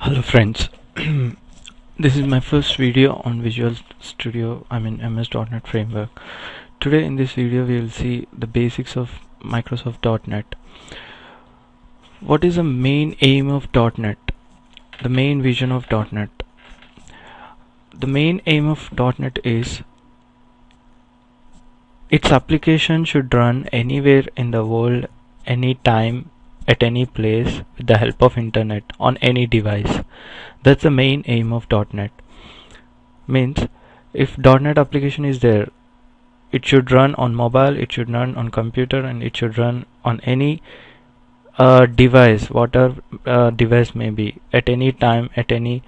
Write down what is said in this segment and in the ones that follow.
Hello friends, this is my first video on Visual Studio, MS.NET framework. Today in this video we will see the basics of Microsoft.NET. What is the main aim of .NET? The main vision of .NET. The main aim of .NET is its application should run anywhere in the world, anytime, at any place with the help of internet on any device. That's the main aim of .NET. Means if .NET application is there, it should run on mobile, it should run on computer, and it should run on any device, whatever device may be, at any time, at any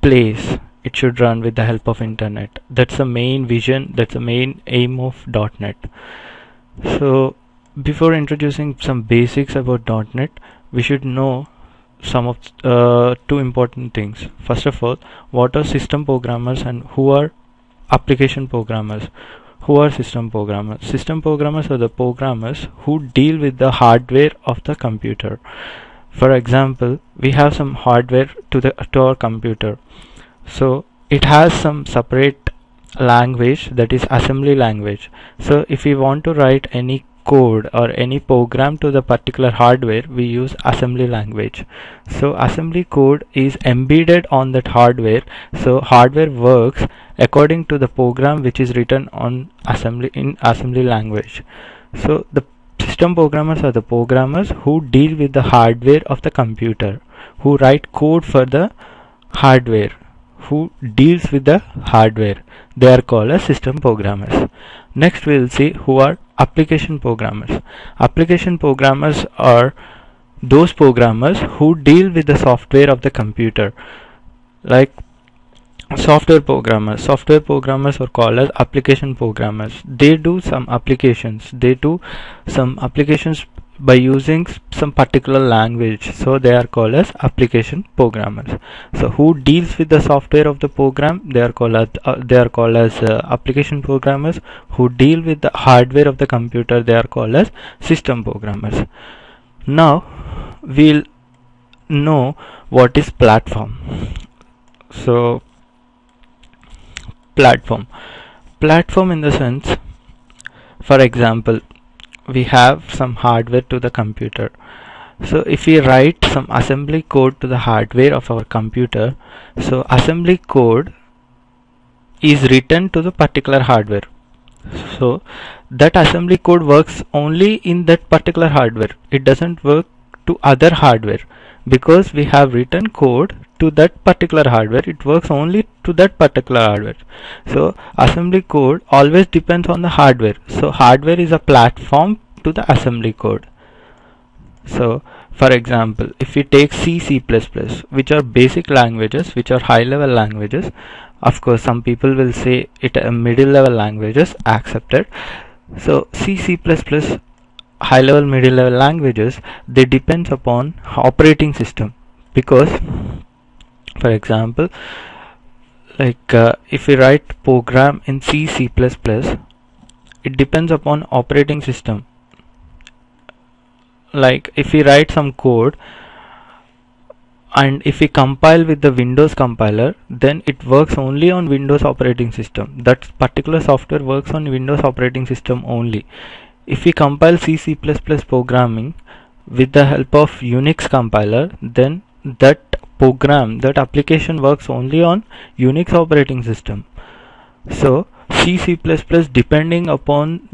place. It should run with the help of internet. That's the main vision, that's the main aim of .NET. So before introducing some basics about .NET, we should know some of two important things. First of all, what are system programmers and who are application programmers? Who are system programmers? System programmers are the programmers who deal with the hardware of the computer. For example, we have some hardware to our computer. So it has some separate language, that is assembly language. So if we want to write any code or any program to the particular hardware, we use assembly language. So assembly code is embedded on that hardware, so hardware works according to the program which is written on assembly language. So the system programmers are the programmers who deal with the hardware of the computer, who write code for the hardware, who deals with the hardware. They are called as system programmers. Next we will see who are application programmers. Application programmers are those programmers who deal with the software of the computer, like software programmers. Software programmers are called as application programmers. They do some applications by using some particular language, so they are called as application programmers. So who deals with the software of the program, they are called as application programmers. Who deal with the hardware of the computer, they are called as system programmers. Now we'll know what is platform. So platform in the sense, for example, we have some hardware to the computer. So if we write some assembly code to the hardware of our computer, so assembly code is written to the particular hardware. So that assembly code works only in that particular hardware. It doesn't work to other hardware, because we have written code to that particular hardware. It works only to that particular hardware. So assembly code always depends on the hardware. So hardware is a platform to the assembly code. So for example, if we take C, C++, which are basic languages, which are high level languages, of course some people will say it are middle level languages, accepted. So C, C++, high level, middle level languages, they depends upon operating system, because for example, like if we write program in C, C++, it depends upon operating system. Like if we write some code and if we compile with the Windows compiler, then it works only on Windows operating system. That particular software works on Windows operating system only. If we compile C, C++ programming with the help of Unix compiler, then that program, that application works only on Unix operating system. So C, C++ depends upon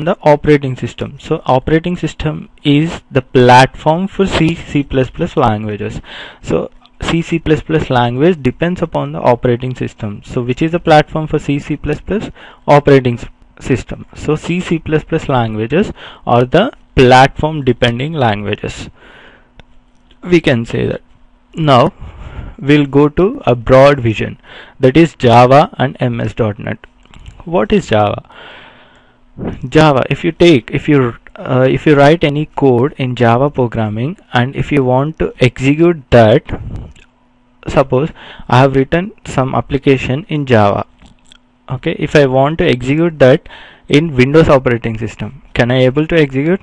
the operating system. So operating system is the platform for C, C++ languages. So C, C++ language depends upon the operating system. So which is the platform for C, C++? Operating system. So C, C++ languages are the platform depending languages, we can say that. Now we'll go to a broad vision, that is Java and MS.NET. What is Java? Java, if you write any code in Java programming, and if you want to execute that, suppose I have written some application in Java. Okay, if I want to execute that in Windows operating system, can I able to execute?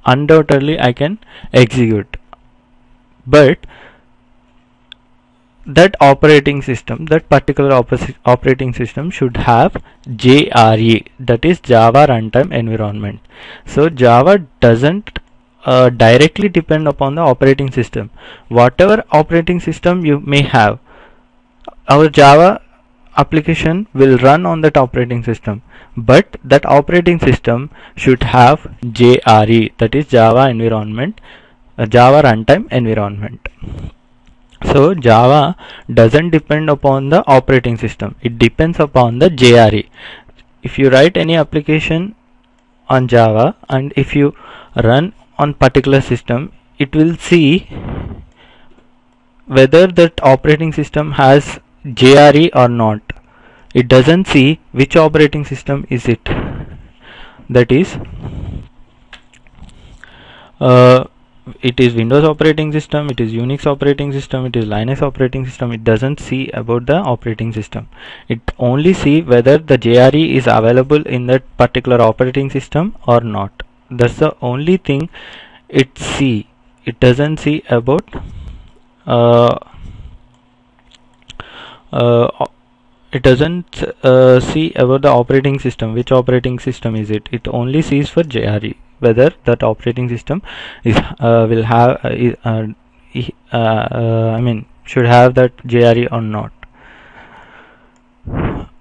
Undoubtedly I can execute, but that operating system, that particular operating system should have JRE, that is Java Runtime Environment. So Java doesn't directly depend upon the operating system. Whatever operating system you may have, our Java application will run on that operating system, but that operating system should have JRE, that is Java Environment, Java Runtime Environment. So Java doesn't depend upon the operating system, it depends upon the JRE. If you write any application on Java and if you run on particular system, it will see whether that operating system has JRE or not. It doesn't see which operating system is it. That is, it is Windows operating system, it is Unix operating system, it is Linux operating system. It doesn't see about the operating system. It only see whether the JRE is available in that particular operating system or not. That's the only thing it see. It doesn't see about it doesn't see about the operating system, which operating system is it. It only sees for JRE, whether that operating system is will have I mean should have that JRE or not.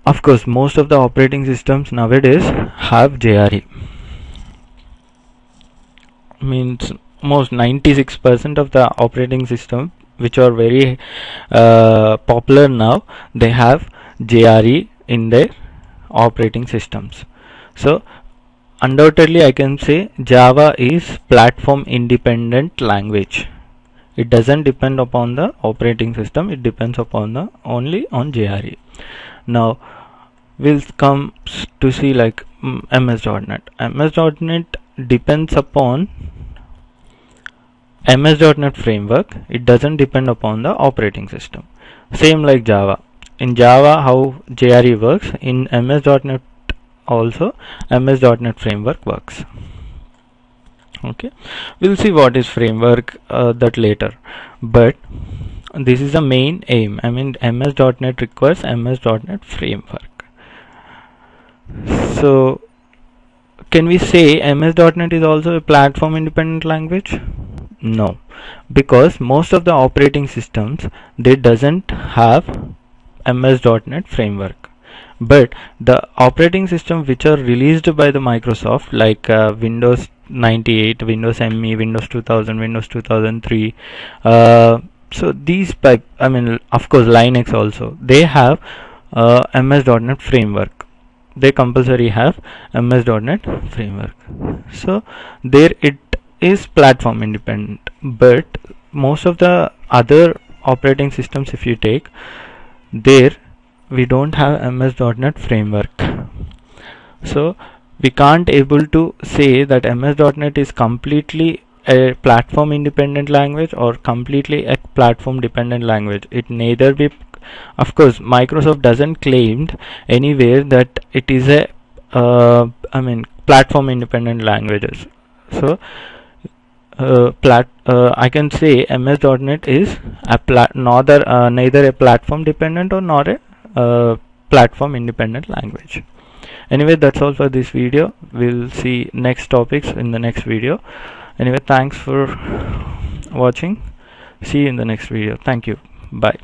Of course, most of the operating systems nowadays have JRE. Means most 96% of the operating system which are very popular now, they have JRE in their operating systems. So undoubtedly I can say Java is platform independent language. It doesn't depend upon the operating system, it depends upon the only on JRE. Now we'll come to see like MS.NET. MS.NET depends upon MS.NET framework. It doesn't depend upon the operating system. Same like Java. In Java how JRE works, in MS.NET also MS.NET framework works. Okay, we'll see what is framework that later, but this is the main aim. I mean MS.NET requires MS.NET framework. So can we say MS.NET is also a platform independent language? No, because most of the operating systems, they doesn't have MS.NET framework, but the operating system which are released by the Microsoft like Windows 98, Windows ME, Windows 2000, Windows 2003, so these I mean of course Linux also, they have MS.NET framework. They compulsory have MS.NET framework. So there it is platform independent, but most of the other operating systems if you take, there we don't have MS.NET framework. So we can't able to say that MS.NET is completely a platform independent language or completely a platform dependent language. It neither be. Of course Microsoft doesn't claim anywhere that it is a I mean platform independent languages. So I can say MS.NET is a neither a platform dependent or not a platform independent language. Anyway, that's all for this video. We'll see next topics in the next video. Anyway, thanks for watching. See you in the next video. Thank you. Bye.